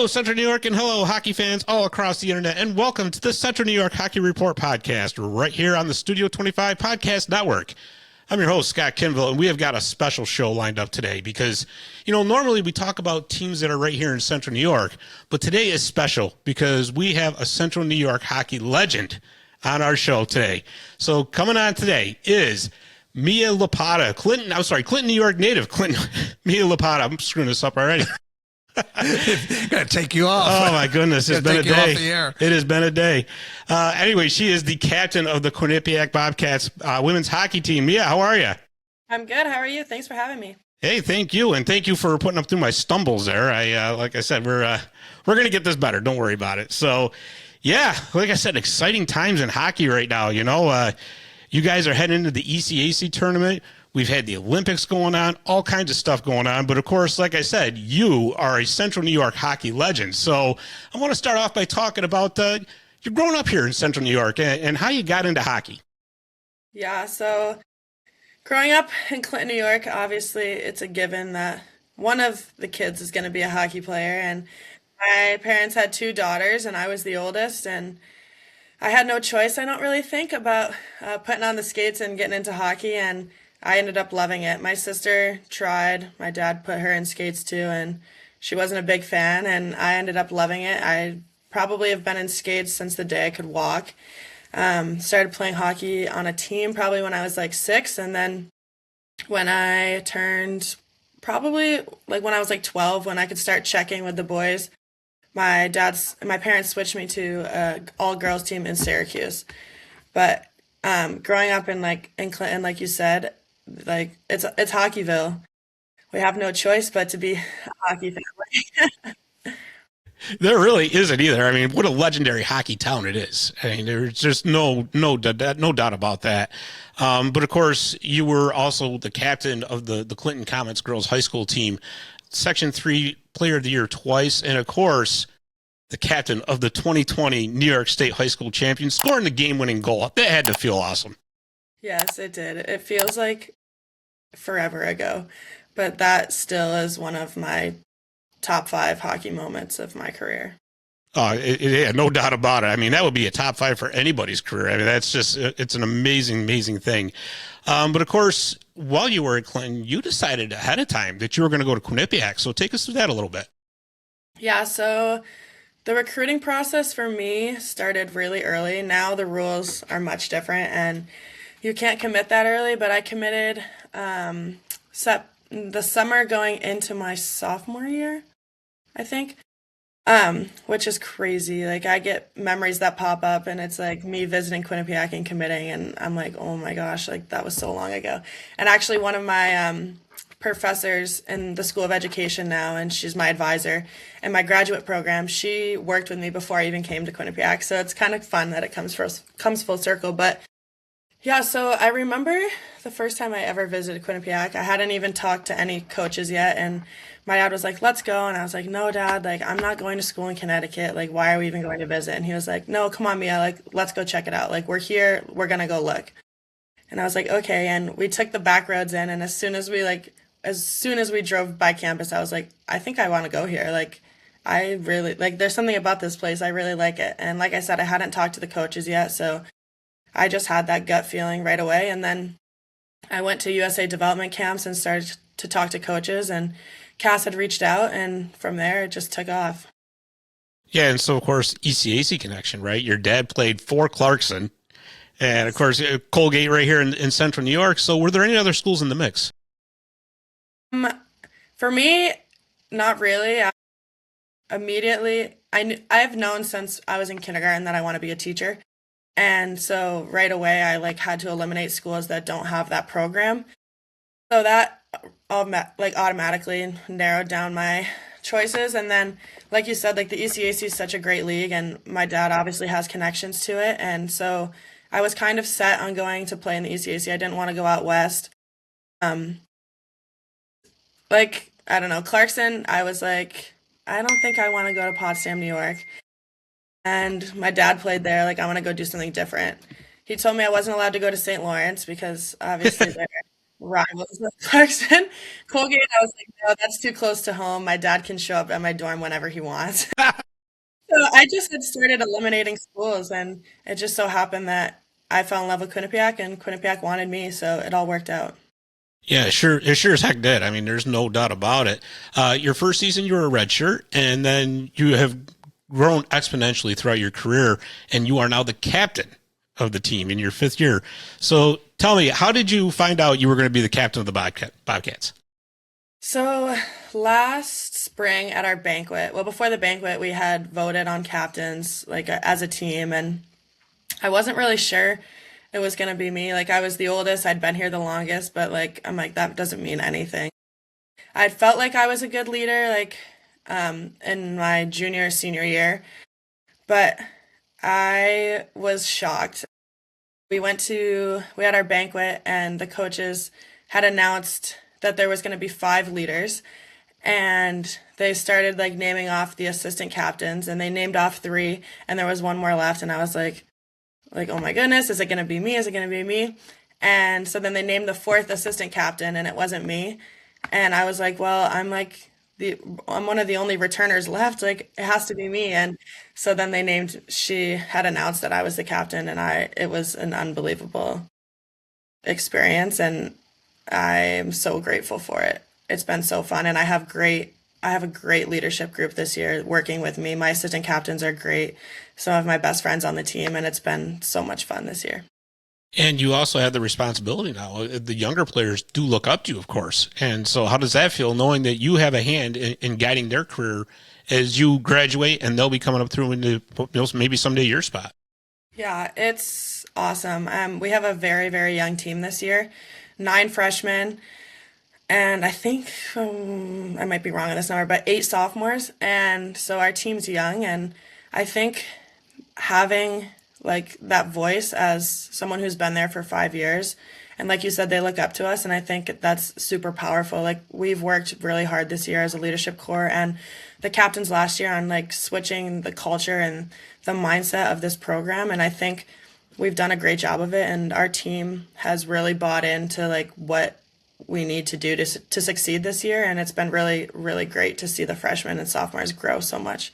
Hello, Central New York, and hello, hockey fans all across the internet, and welcome to the Central New York Hockey Report podcast, right here on the Studio 25 Podcast Network. I'm your host, Scott Kinville, and we have got a special show lined up today because, normally we talk about teams that are right here in Central New York, but today is special because we have a Central New York hockey legend on our show today. So coming on today is Mia Lopata, Clinton, New York native, Mia Lopata. I'm screwing this up already. Gotta take you off. Oh my goodness, it's been a day. Off the air. It has been a day. Anyway, she is the captain of the Quinnipiac Bobcats women's hockey team. Mia, how are you? I'm good. How are you? Thanks for having me. Hey, thank you, and thank you for putting up through my stumbles there. Like I said, we're gonna get this better. Don't worry about it. So, yeah, like I said, exciting times in hockey right now. You guys are heading into the ECAC tournament. We've had the Olympics going on, all kinds of stuff going on. But, of course, like I said, you are a Central New York hockey legend. So I want to start off by talking about you're growing up here in Central New York and how you got into hockey. Yeah, so growing up in Clinton, New York, obviously it's a given that one of the kids is going to be a hockey player. And my parents had two daughters, and I was the oldest. And I had no choice, I don't really think, about putting on the skates and getting into hockey. And I ended up loving it. My sister tried. My dad put her in skates too, and she wasn't a big fan, and I ended up loving it. I probably have been in skates since the day I could walk. Started playing hockey on a team probably when I was like 6, and then when I turned probably like when I was like 12, when I could start checking with the boys, my parents switched me to an all-girls team in Syracuse. But growing up in Clinton, like you said, like it's Hockeyville. We have no choice but to be a hockey family. There really isn't either. I mean, what a legendary hockey town it is. I mean, there's just no doubt about that. But of course, you were also the captain of the Clinton Comets girls high school team, Section 3 Player of the Year twice, and of course, the captain of the 2020 New York State High School Champions, scoring the game-winning goal. That had to feel awesome. Yes, it did. It feels like forever ago, but that still is one of my top 5 hockey moments of my career. Yeah, no doubt about it. I mean, that would be a top 5 for anybody's career. I mean, it's an amazing thing. But of course, while you were at Clinton, you decided ahead of time that you were going to go to Quinnipiac. So take us through that a little bit. Yeah, so the recruiting process for me started really early. Now the rules are much different, and you can't commit that early, but I committed the summer going into my sophomore year, I think, which is crazy. Like, I get memories that pop up, and it's like me visiting Quinnipiac and committing, and I'm like, oh my gosh, like that was so long ago. And actually one of my professors in the School of Education now, and she's my advisor in my graduate program, she worked with me before I even came to Quinnipiac, so it's kind of fun that it comes full circle. But yeah, so I remember the first time I ever visited Quinnipiac, I hadn't even talked to any coaches yet, and my dad was like, let's go, and I was like, no, Dad, like, I'm not going to school in Connecticut, like, why are we even going to visit? And he was like, no, come on, Mia, like, let's go check it out, like, we're here, we're gonna go look. And I was like, okay, and we took the back roads in, and as soon as we drove by campus, I was like, I think I want to go here, like, I really, like, there's something about this place, I really like it. And like I said, I hadn't talked to the coaches yet, so I just had that gut feeling right away. And then I went to USA development camps and started to talk to coaches, and Cass had reached out, and from there it just took off. Yeah, and so of course ECAC connection, right? Your dad played for Clarkson, and of course Colgate right here in Central New York. So were there any other schools in the mix? For me, not really. Immediately, I've known since I was in kindergarten that I want to be a teacher. And so right away, I had to eliminate schools that don't have that program. So that automatically narrowed down my choices. And then, like you said, the ECAC is such a great league, and my dad obviously has connections to it. And so I was kind of set on going to play in the ECAC. I didn't want to go out west. I don't know, Clarkson, I was like, I don't think I want to go to Potsdam, New York. And my dad played there, I want to go do something different. He told me I wasn't allowed to go to St. Lawrence because obviously they're rivals with Clarkson. Colgate, I was like, no, that's too close to home. My dad can show up at my dorm whenever he wants. So I just had started eliminating schools, and it just so happened that I fell in love with Quinnipiac, and Quinnipiac wanted me, so it all worked out. Yeah, sure. It sure as heck did. I mean, there's no doubt about it. Your first season, you were a redshirt, and then you have grown exponentially throughout your career, and you are now the captain of the team in your fifth year. So tell me, how did you find out you were going to be the captain of the Bobcats? So last spring at our banquet, well, before the banquet, we had voted on captains, like as a team, and I wasn't really sure it was going to be me. Like, I was the oldest, I'd been here the longest, but like, I'm like, that doesn't mean anything. I felt like I was a good leader, like, in my junior, senior year, but I was shocked. We had our banquet, and the coaches had announced that there was going to be 5 leaders, and they started like naming off the assistant captains, and they named off 3, and there was one more left, and I was like, oh my goodness, is it going to be me? Is it going to be me? And so then they named the 4th assistant captain, and it wasn't me. And I was like, well, I'm one of the only returners left. Like, it has to be me. And so then she had announced that I was the captain, and it was an unbelievable experience, and I'm so grateful for it. It's been so fun, and I have a great leadership group this year working with me. My assistant captains are great. Some of my best friends on the team, and it's been so much fun this year. And you also have the responsibility now. The younger players do look up to you, of course. And so how does that feel, knowing that you have a hand in guiding their career as you graduate, and they'll be coming up through into maybe someday your spot? Yeah, it's awesome. We have a very, very young team this year, 9 freshmen, and I think I might be wrong on this number, but 8 sophomores. And so our team's young, and I think having like that voice as someone who's been there for 5 years, and like you said, they look up to us, and I think that's super powerful. Like, we've worked really hard this year as a leadership core, and the captains last year on like switching the culture and the mindset of this program, and I think we've done a great job of it, and our team has really bought into like what we need to do to succeed this year, and it's been really, really great to see the freshmen and sophomores grow so much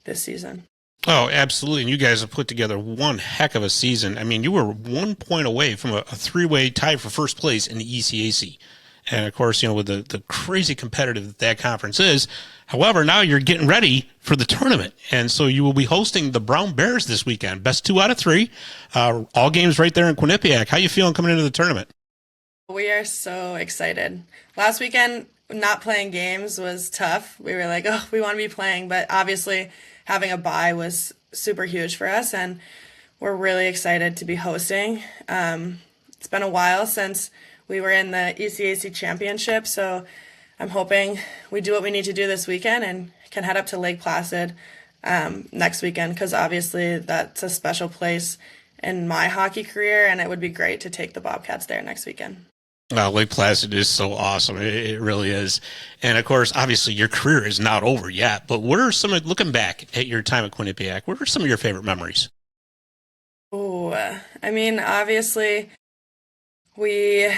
this season. Oh, absolutely. And you guys have put together one heck of a season. I mean, you were 1 point away from a 3-way tie for first place in the ECAC. And of course, with the crazy competitive that conference is. However, now you're getting ready for the tournament. And so you will be hosting the Brown Bears this weekend. Best 2 out of 3. All games right there in Quinnipiac. How you feeling coming into the tournament? We are so excited. Last weekend, not playing games was tough. We were like, oh, we want to be playing. But obviously, having a bye was super huge for us, and we're really excited to be hosting. It's been a while since we were in the ECAC championship, so I'm hoping we do what we need to do this weekend and can head up to Lake Placid next weekend, because obviously that's a special place in my hockey career, and it would be great to take the Bobcats there next weekend. Lake Placid is so awesome. It really is. And of course, obviously your career is not over yet, but what are looking back at your time at Quinnipiac, what are some of your favorite memories? Oh, I mean, obviously we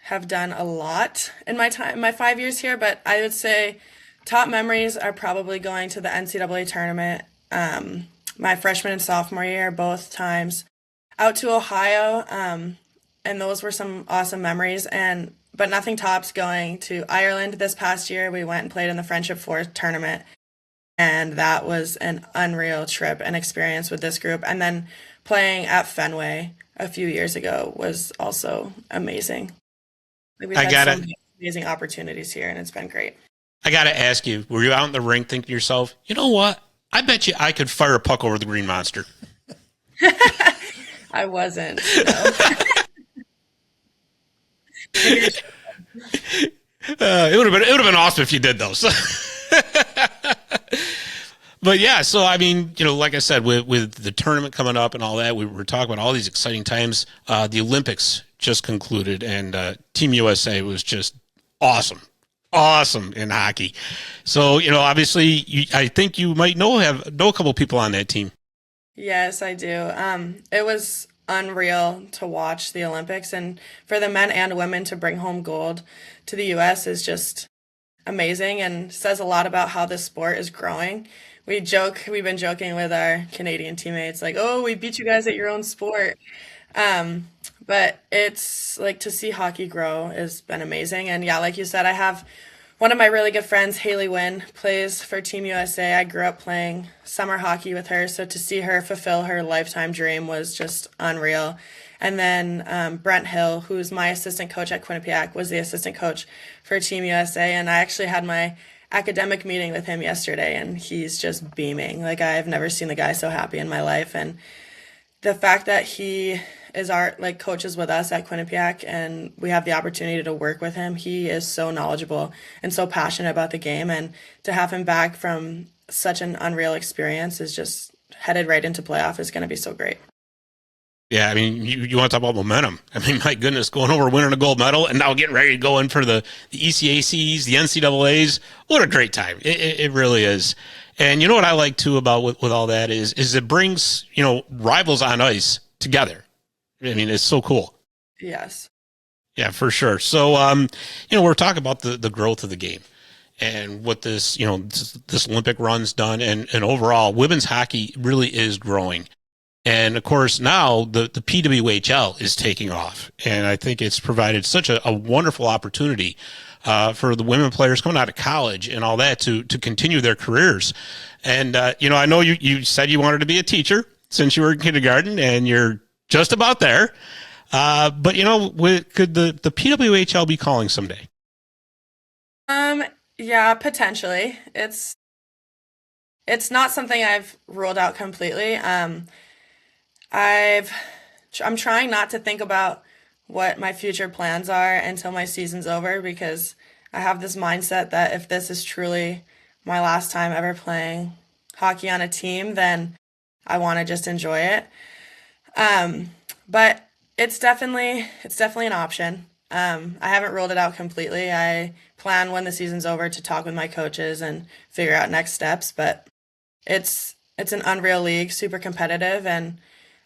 have done a lot in my 5 years here, but I would say top memories are probably going to the NCAA tournament. My freshman and sophomore year, both times out to Ohio. And those were some awesome memories. But nothing tops going to Ireland this past year. We went and played in the Friendship 4 tournament, and that was an unreal trip and experience with this group. And then playing at Fenway a few years ago was also amazing. We've had so many amazing opportunities here, and it's been great. I got to ask you, were you out in the rink thinking to yourself, you know what? I bet you I could fire a puck over the Green Monster. I wasn't, no. It would have been awesome if you did those. But yeah, so I mean, like I said, with the tournament coming up and all that, we were talking about all these exciting times. The Olympics just concluded, and Team USA was just awesome in hockey. So obviously, I think you might know a couple people on that team. Yes, I do. It was unreal to watch the Olympics, and for the men and women to bring home gold to the US is just amazing and says a lot about how this sport is growing. We've been joking with our Canadian teammates, like, oh, we beat you guys at your own sport. Um, but it's like to see hockey grow has been amazing. And yeah, like you said, I have one of my really good friends, Haley Wynn, plays for Team USA. I grew up playing summer hockey with her, so to see her fulfill her lifetime dream was just unreal. And then Brent Hill, who's my assistant coach at Quinnipiac, was the assistant coach for Team USA. And I actually had my academic meeting with him yesterday, and he's just beaming. Like, I've never seen the guy so happy in my life. And the fact that he is our like coaches with us at Quinnipiac and we have the opportunity to work with him, he is so knowledgeable and so passionate about the game, and to have him back from such an unreal experience is just headed right into playoff is going to be so great. Yeah, I mean, you want to talk about momentum. I mean, my goodness, going over, winning a gold medal, and now getting ready to go in for the ECACs, the NCAAs. What a great time. It really is. And you know what I like, too, about with all that is it brings, rivals on ice together. I mean, it's so cool. Yes. Yeah, for sure. So, we're talking about the growth of the game and what this Olympic run's done. And overall, women's hockey really is growing. And of course, now the PWHL is taking off. And I think it's provided such a wonderful opportunity for the women players coming out of college and all that to continue their careers. And, I know you said you wanted to be a teacher since you were in kindergarten, and you're just about there. But, could the PWHL be calling someday? Yeah, potentially. It's not something I've ruled out completely. I'm trying not to think about what my future plans are until my season's over, because I have this mindset that if this is truly my last time ever playing hockey on a team, then I want to just enjoy it. But it's definitely an option. I haven't ruled it out completely. I plan when the season's over to talk with my coaches and figure out next steps, but it's an unreal league, super competitive, and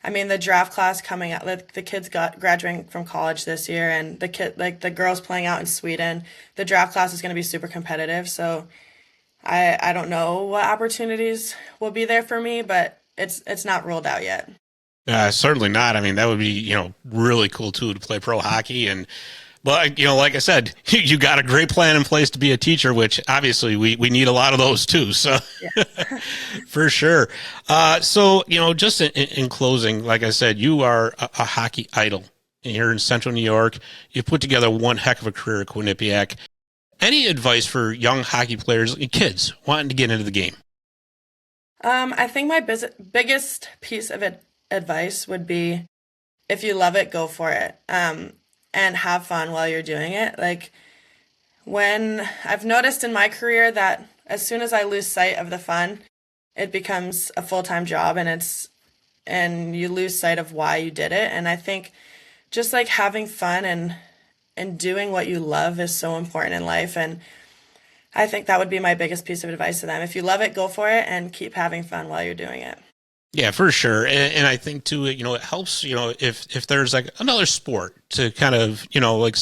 I mean, the draft class coming out, the kids graduating from college this year, and the girls playing out in Sweden, the draft class is going to be super competitive. So I don't know what opportunities will be there for me, but it's not ruled out yet. Certainly not. I mean, that would be, really cool too, to play pro hockey. And, but, like I said, you got a great plan in place to be a teacher, which obviously we need a lot of those too. So yeah. For sure. So, just in closing, like I said, you are a hockey idol here in Central New York. You've put together one heck of a career at Quinnipiac. Any advice for young hockey players, kids wanting to get into the game? I think my biggest piece of advice would be, if you love it, go for it. And have fun while you're doing it. Like, when I've noticed in my career that as soon as I lose sight of the fun, it becomes a full-time job, and you lose sight of why you did it. And I think just like having fun and doing what you love is so important in life. And I think that would be my biggest piece of advice to them. If you love it, go for it and keep having fun while you're doing it. Yeah, for sure. And I think too, it helps, if there's like another sport to kind of, like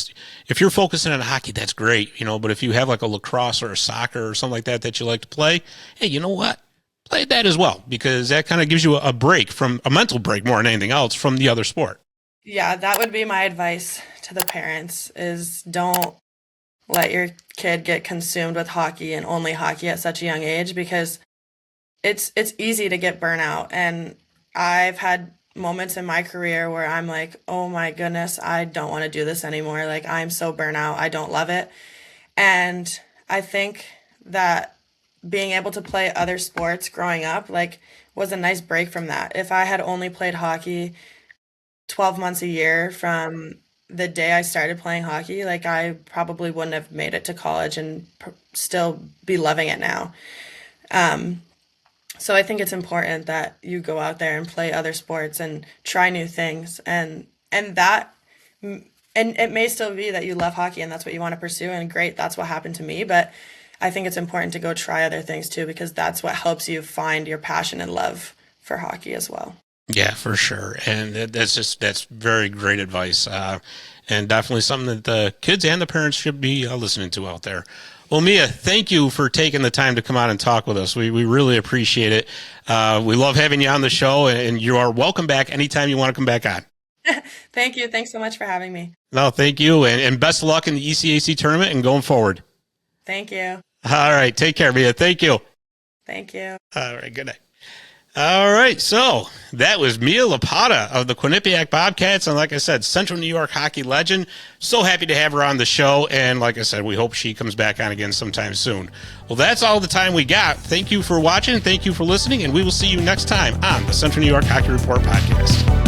if you're focusing on hockey, that's great, but if you have like a lacrosse or a soccer or something like that you like to play, hey, you know what? Play that as well, because that kind of gives you a break, from a mental break more than anything else, from the other sport. Yeah, that would be my advice to the parents, is don't let your kid get consumed with hockey and only hockey at such a young age, because it's easy to get burnout. And I've had moments in my career where I'm like, oh my goodness, I don't want to do this anymore. Like, I'm so burnt out. I don't love it. And I think that being able to play other sports growing up, like, was a nice break from that. If I had only played hockey 12 months a year from the day I started playing hockey, like, I probably wouldn't have made it to college and still be loving it now. So I think it's important that you go out there and play other sports and try new things, and it may still be that you love hockey and that's what you want to pursue, and great, that's what happened to me. But I think it's important to go try other things too, because that's what helps you find your passion and love for hockey as well. Yeah, for sure. And that's very great advice. And definitely something that the kids and the parents should be listening to out there. Well, Mia, thank you for taking the time to come on and talk with us. We really appreciate it. We love having you on the show, and you are welcome back anytime you want to come back on. Thank you. Thanks so much for having me. No, thank you. And best of luck in the ECAC tournament and going forward. Thank you. All right. Take care, Mia. Thank you. Thank you. All right. Good night. All right, so that was Mia Lopata of the Quinnipiac Bobcats, and like I said, Central New York hockey legend. So happy to have her on the show, and like I said, we hope she comes back on again sometime soon. Well, that's all the time we got. Thank you for watching, thank you for listening, and we will see you next time on the Central New York Hockey Report podcast.